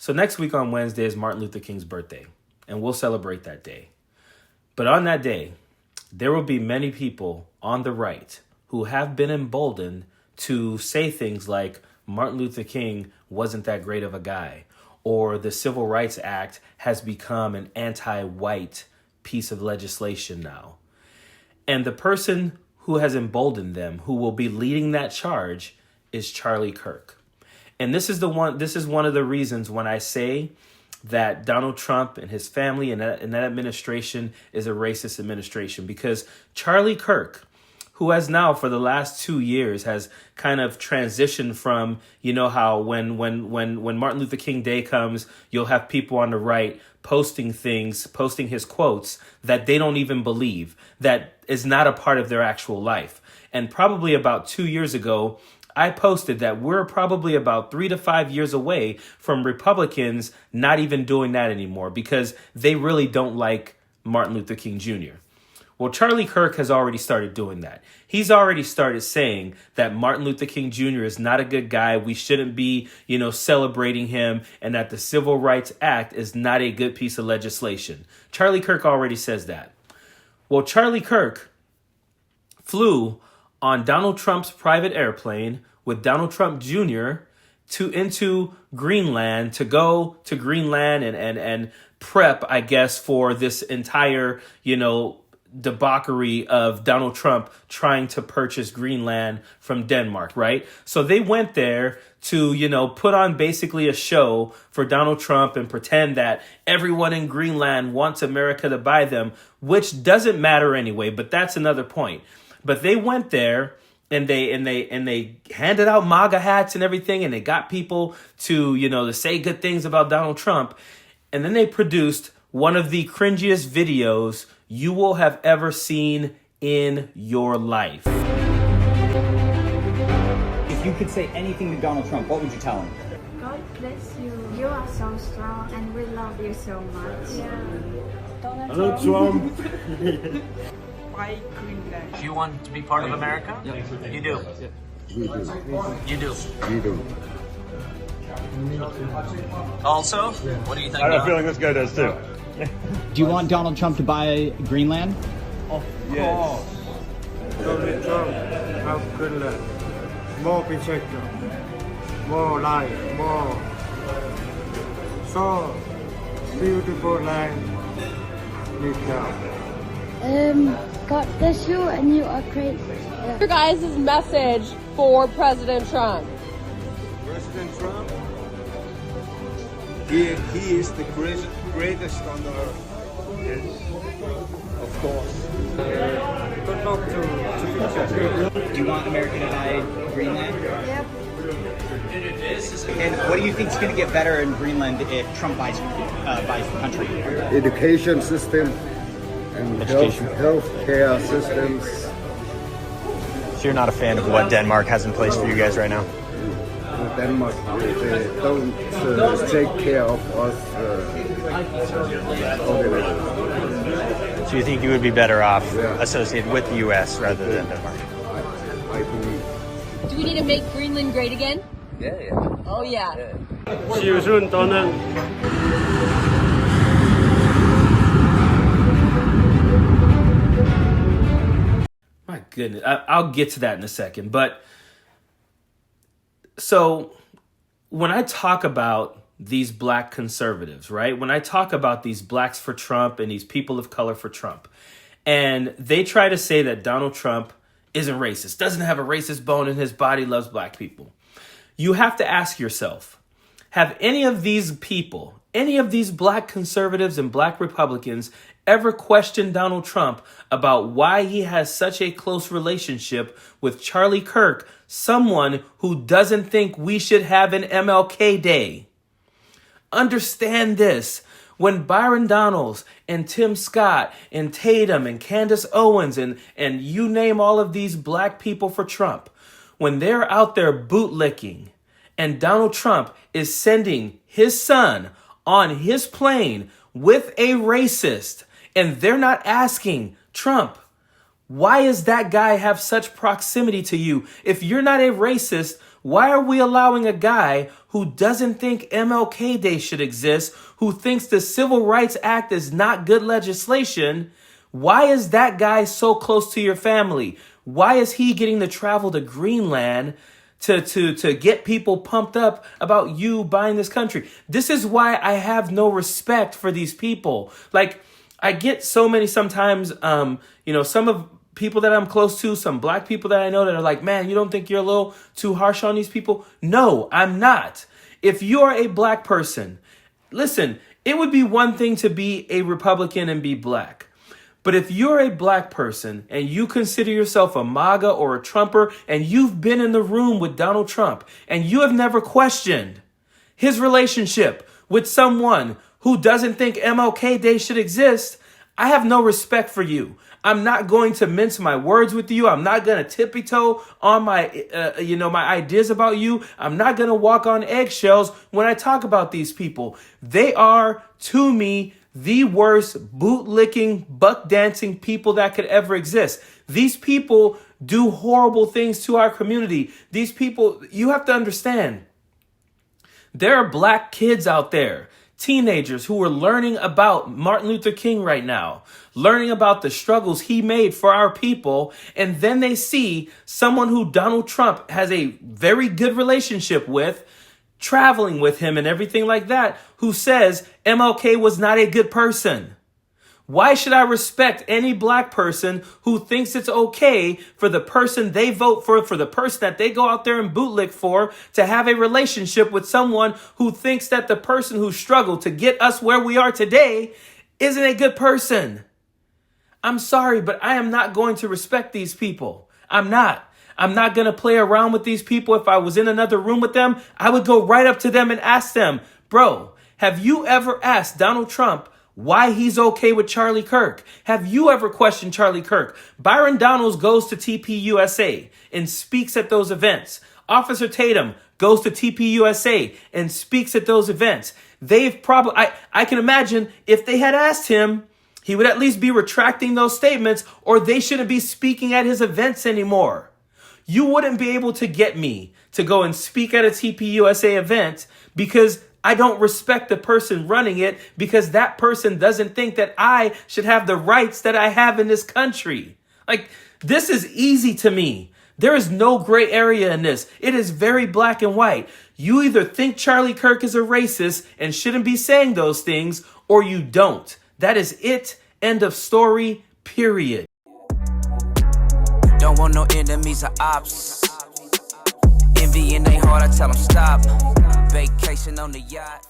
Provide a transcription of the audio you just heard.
So next week on Wednesday is Martin Luther King's birthday, and we'll celebrate that day. But on that day, there will be many people on the right who have been emboldened to say things like Martin Luther King wasn't that great of a guy, or the Civil Rights Act has become an anti-white piece of legislation now. And the person who has emboldened them, who will be leading that charge, is Charlie Kirk. And this is one of the reasons when I say that Donald Trump and his family and that administration is a racist administration, because Charlie Kirk, who has now for the last 2 years has kind of transitioned from, you know how when Martin Luther King Day comes, you'll have people on the right posting his quotes that they don't even believe, that is not a part of their actual life. And probably about 2 years ago, I posted that we're probably about 3 to 5 years away from Republicans not even doing that anymore, because they really don't like Martin Luther King Jr. Well, Charlie Kirk has already started doing that. He's already started saying that Martin Luther King Jr. is not a good guy. We shouldn't be, celebrating him, and that the Civil Rights Act is not a good piece of legislation. Charlie Kirk already says that. Well, Charlie Kirk flew on Donald Trump's private airplane with Donald Trump Jr. into Greenland to go to Greenland and prep, I guess, for this entire, debauchery of Donald Trump trying to purchase Greenland from Denmark, right? So they went there to, put on basically a show for Donald Trump and pretend that everyone in Greenland wants America to buy them, which doesn't matter anyway, but that's another point. But they went there and they handed out MAGA hats and everything, and they got people to, to say good things about Donald Trump. And then they produced one of the cringiest videos you will have ever seen in your life. If you could say anything to Donald Trump, what would you tell him? God bless you. You are so strong and we love you so much. Yeah. Donald Trump. Do you want to be part of America? Yep. You do? We do. You do? We do. Also? What do you think? I have a feeling this guy does too. Do you want Donald Trump to buy Greenland? Yes. Donald Trump have Greenland. More protector. More life. More. So beautiful land. Need now. God bless you, and you are great. Your guys' message for President Trump. President Trump, he is the greatest on the earth. Yes, of course. Good luck to Do you want America to buy Greenland? Yep. And what do you think is going to get better in Greenland if Trump buys the country? education system and health care systems. So you're not a fan of what Denmark has in place for you guys right now? Denmark, they don't take care of us. So you think you would be better off associated with the U.S. rather than Denmark? I believe. Do we need to make Greenland great again? Yeah. Oh, yeah. See you soon, Donald. My goodness, I'll get to that in a second. But so when I talk about these black conservatives, right? When I talk about these blacks for Trump and these people of color for Trump, and they try to say that Donald Trump isn't racist, doesn't have a racist bone in his body, loves black people, you have to ask yourself, have any of these people, any of these black conservatives and black Republicans ever questioned Donald Trump about why he has such a close relationship with Charlie Kirk, someone who doesn't think we should have an MLK Day? Understand this. When Byron Donalds and Tim Scott and Tatum and Candace Owens and you name all of these black people for Trump, when they're out there bootlicking and Donald Trump is sending his son on his plane with a racist, and they're not asking Trump, why does that guy have such proximity to you? If you're not a racist, why are we allowing a guy who doesn't think MLK Day should exist, who thinks the Civil Rights Act is not good legislation, why is that guy so close to your family? Why is he getting to travel to Greenland to get people pumped up about you buying this country? This is why I have no respect for these people. Like, I get so many sometimes, some of people that I'm close to, some black people that I know that are like, man, you don't think you're a little too harsh on these people? No, I'm not. If you're a black person, listen, it would be one thing to be a Republican and be black. But if you're a black person and you consider yourself a MAGA or a Trumper and you've been in the room with Donald Trump and you have never questioned his relationship with someone who doesn't think MLK Day should exist, I have no respect for you. I'm not going to mince my words with you. I'm not going to tippy-toe on my ideas about you. I'm not going to walk on eggshells when I talk about these people. They are, to me, the worst bootlicking, buck dancing people that could ever exist. These people do horrible things to our community. These people, you have to understand, there are black kids out there, teenagers who are learning about Martin Luther King right now, learning about the struggles he made for our people. And then they see someone who Donald Trump has a very good relationship with, traveling with him and everything like that, who says MLK was not a good person. Why should I respect any black person who thinks it's okay for the person they vote for the person that they go out there and bootlick for, to have a relationship with someone who thinks that the person who struggled to get us where we are today isn't a good person? I'm sorry, but I am not going to respect these people. I'm not going to play around with these people. If I was in another room with them, I would go right up to them and ask them, bro, have you ever asked Donald Trump why he's okay with Charlie Kirk? Have you ever questioned Charlie Kirk? Byron Donalds goes to TPUSA and speaks at those events. Officer Tatum goes to TPUSA and speaks at those events. They've probably, I can imagine if they had asked him, he would at least be retracting those statements, or they shouldn't be speaking at his events anymore. You wouldn't be able to get me to go and speak at a TPUSA event because I don't respect the person running it, because that person doesn't think that I should have the rights that I have in this country. Like, this is easy to me. There is no gray area in this. It is very black and white. You either think Charlie Kirk is a racist and shouldn't be saying those things, or you don't. That is it. End of story, period. Don't want no enemies or ops. Envy in they heart, I tell them stop. Vacation on the yacht.